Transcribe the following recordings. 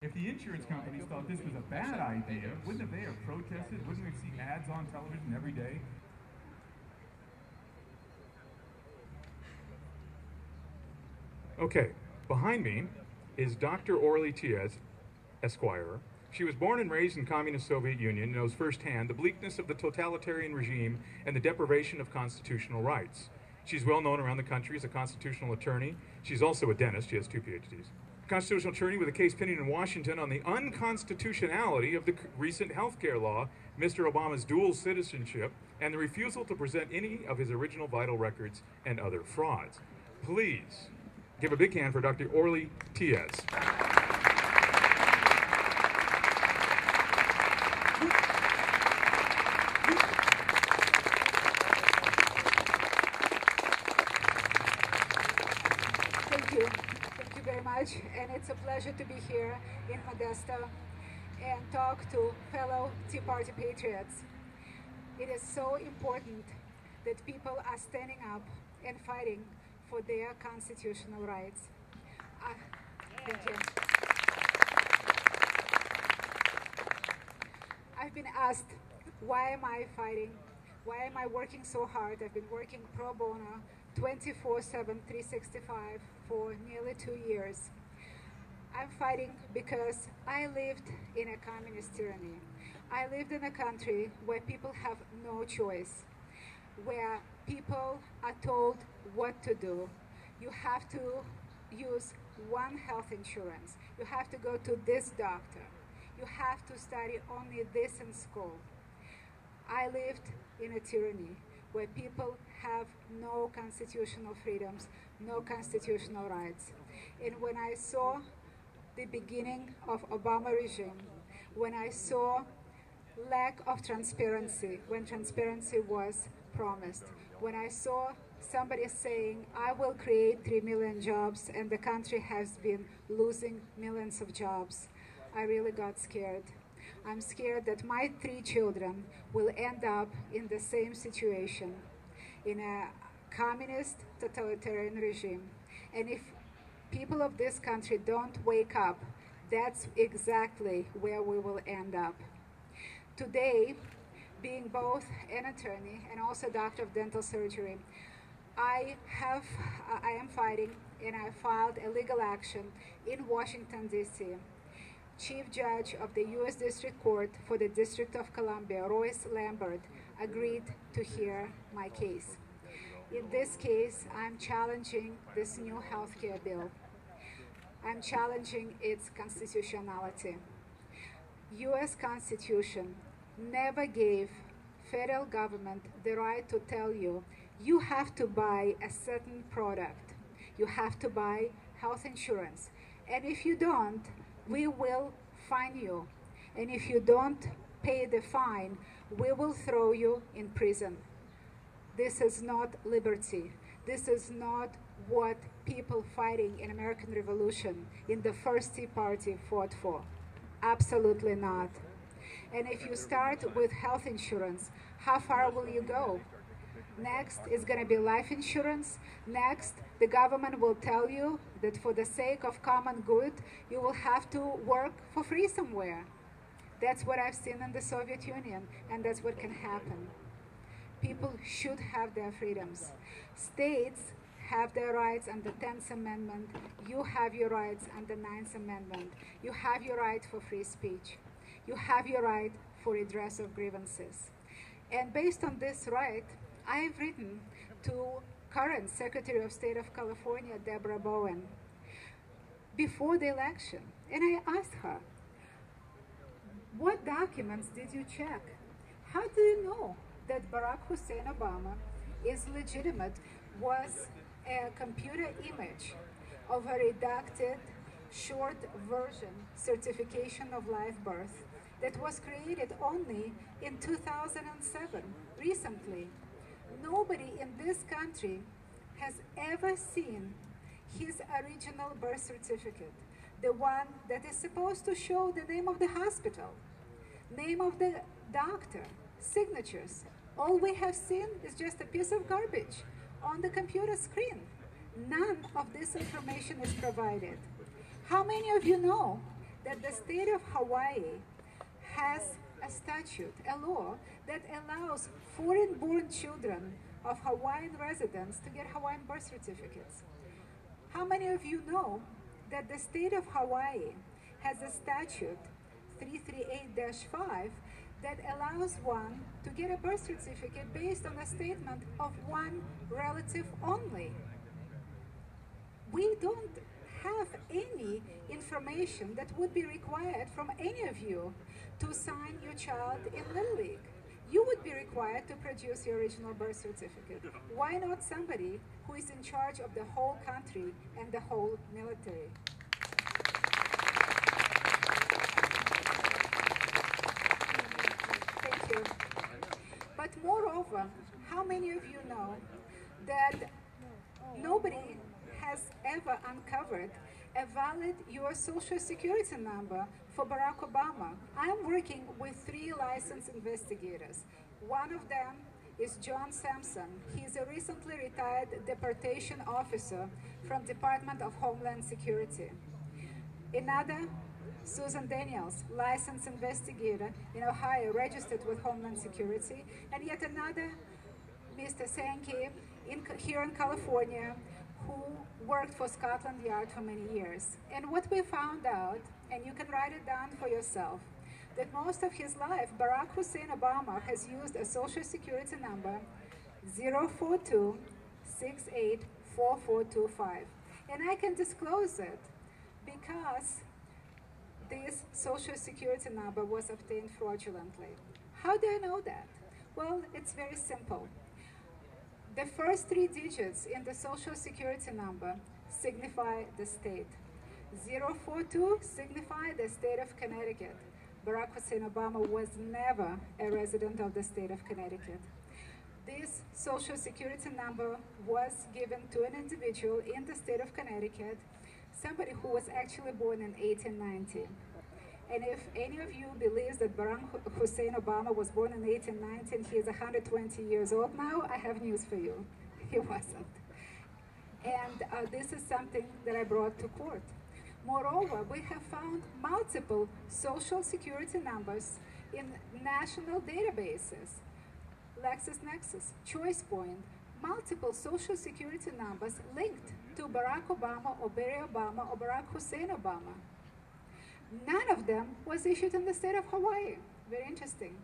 If the insurance companies thought this was a bad idea, wouldn't they have protested? Wouldn't we see ads on television every day? Okay, behind me is Dr. Orly TAITZ, Esquire. She was born and raised in communist Soviet Union and knows firsthand the bleakness of the totalitarian regime and the deprivation of constitutional rights. She's well known around the country as a constitutional attorney. She's also a dentist. She has 2 PhDs. Constitutional attorney with a case pending in Washington on the unconstitutionality of the recent health care law, Mr. Obama's dual citizenship, and the refusal to present any of his original vital records and other frauds. Please give a big hand for Dr. Orly TAITZ. And it's a pleasure to be here in Modesto and talk to fellow Tea Party patriots. It is so important that people are standing up and fighting for their constitutional rights. Thank you. I've been asked, why am I fighting? Why am I working so hard? I've been working pro bono 24/7, 365 for nearly 2 years. I'm fighting because I lived in a communist tyranny. I lived in a country where people have no choice, where people are told what to do. You have to use one health insurance. You have to go to this doctor. You have to study only this in school. I lived in a tyranny where people have no constitutional freedoms, no constitutional rights. And when I saw the beginning of Obama regime, when I saw lack of transparency, when transparency was promised, when I saw somebody saying, I will create 3 million jobs and the country has been losing millions of jobs, I really got scared. I'm scared that my 3 children will end up in the same situation, in a communist totalitarian regime. And if people of this country don't wake up, that's exactly where we will end up. Today, being both an attorney and also a doctor of dental surgery, I am fighting, and I filed a legal action in Washington, D.C. Chief Judge of the U.S. District Court for the District of Columbia, Royce Lambert, agreed to hear my case. In this case, I'm challenging this new health care bill. I'm challenging its constitutionality. U.S. Constitution never gave federal government the right to tell you, you have to buy a certain product. You have to buy health insurance. And if you don't, we will fine you. And if you don't pay the fine, we will throw you in prison. This is not liberty. This is not what people fighting in American Revolution in the first Tea Party fought for. Absolutely not. And if you start with health insurance, how far will you go? Next is going to be life insurance. Next, the government will tell you that for the sake of common good, you will have to work for free somewhere. That's what I've seen in the Soviet Union, and that's what can happen. People should have their freedoms. States have their rights under the 10th Amendment. You have your rights under the 9th Amendment. You have your right for free speech. You have your right for redress of grievances. And based on this right, I've written to current Secretary of State of California, Deborah Bowen, before the election. And I asked her, what documents did you check? How do you know that Barack Hussein Obama is legitimate? Was a computer image of a redacted short version certification of live birth that was created only in 2007, recently. Nobody in this country has ever seen his original birth certificate, the one that is supposed to show the name of the hospital, name of the doctor, signatures. All we have seen is just a piece of garbage on the computer screen. None of this information is provided. How many of you know that the state of Hawaii has a statute, a law, that allows foreign-born children of Hawaiian residents to get Hawaiian birth certificates. How many of you know that the state of Hawaii has a statute, 338-5, that allows one to get a birth certificate based on a statement of one relative only? We don't have any information that would be required from any of you to sign your child in Little League. You would be required to produce your original birth certificate. Why not somebody who is in charge of the whole country and the whole military? Thank you. But moreover, how many of you know that nobody has ever uncovered a valid U.S. Social Security number for Barack Obama? I'm working with 3 licensed investigators. One of them is John Sampson. He's a recently retired deportation officer from Department of Homeland Security. Another, Susan Daniels, licensed investigator in Ohio, registered with Homeland Security. And yet another, Mr. Sankey, here in California, who worked for Scotland Yard for many years. And what we found out, and you can write it down for yourself, that most of his life, Barack Hussein Obama has used a Social Security number 042684425. And I can disclose it because this Social Security number was obtained fraudulently. How do I know that? Well, it's very simple. The first 3 digits in the Social Security number signify the state. 042 signify the state of Connecticut. Barack Hussein Obama was never a resident of the state of Connecticut. This Social Security number was given to an individual in the state of Connecticut, somebody who was actually born in 1890. And if any of you believes that Barack Hussein Obama was born in 1890 and he is 120 years old now, I have news for you. He wasn't. And this is something that I brought to court. Moreover, we have found multiple Social Security numbers in national databases. LexisNexis, ChoicePoint, multiple Social Security numbers linked to Barack Obama or Barry Obama or Barack Hussein Obama. None of them was issued in the state of Hawaii. Very interesting.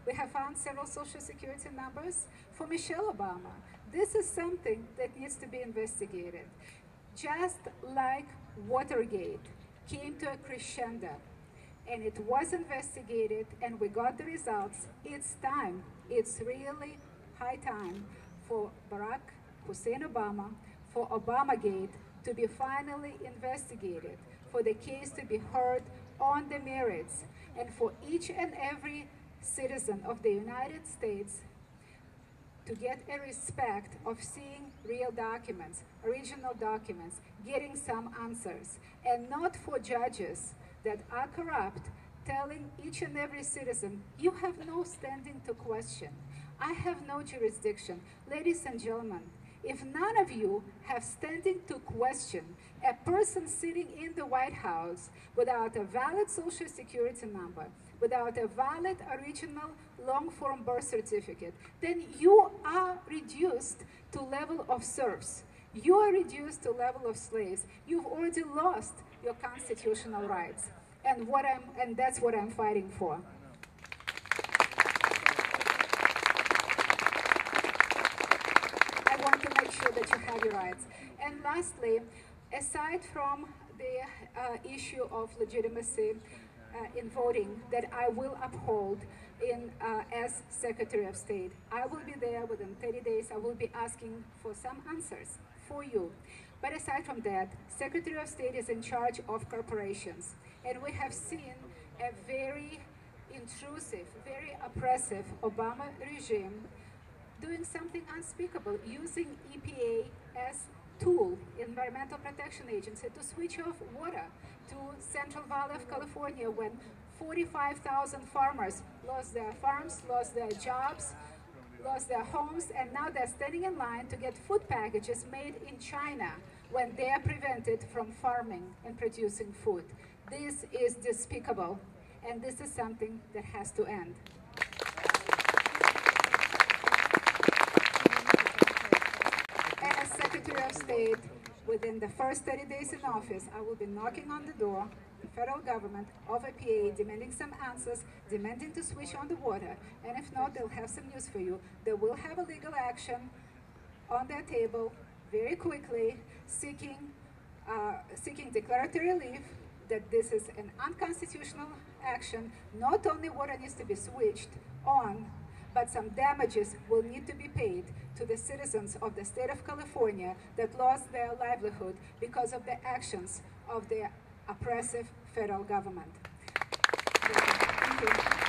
We have found several Social Security numbers for Michelle Obama. This is something that needs to be investigated. Just like Watergate came to a crescendo and it was investigated and we got the results, it's time, it's really high time for Barack Hussein Obama, for Obamagate to be finally investigated, for the case to be heard on the merits, and for each and every citizen of the United States to get a respect of seeing real documents, original documents, getting some answers, and not for judges that are corrupt telling each and every citizen, you have no standing to question. I have no jurisdiction. Ladies and gentlemen, if none of you have standing to question a person sitting in the White House without a valid Social Security number, without a valid original long-form birth certificate, then you are reduced to level of serfs. You are reduced to level of slaves. You've already lost your constitutional rights. And that's what I'm fighting for. I want to make sure that you have your rights. And lastly, aside from the issue of legitimacy in voting that I will uphold as Secretary of State, I will be there within 30 days. I will be asking for some answers for you. But aside from that, Secretary of State is in charge of corporations. And we have seen a very intrusive, very oppressive Obama regime doing something unspeakable, using EPA as tool, Environmental Protection Agency, to switch off water to Central Valley of California when 45,000 farmers lost their farms, lost their jobs, lost their homes, and now they're standing in line to get food packages made in China when they are prevented from farming and producing food. This is despicable, and this is something that has to end. As Secretary of State, within the first 30 days in office, I will be knocking on the door, the federal government, of EPA, demanding some answers, demanding to switch on the water, and if not, they'll have some news for you. They will have a legal action on their table very quickly, seeking declaratory relief that this is an unconstitutional action. Not only water needs to be switched on, but some damages will need to be paid to the citizens of the state of California that lost their livelihood because of the actions of the oppressive federal government. Thank you.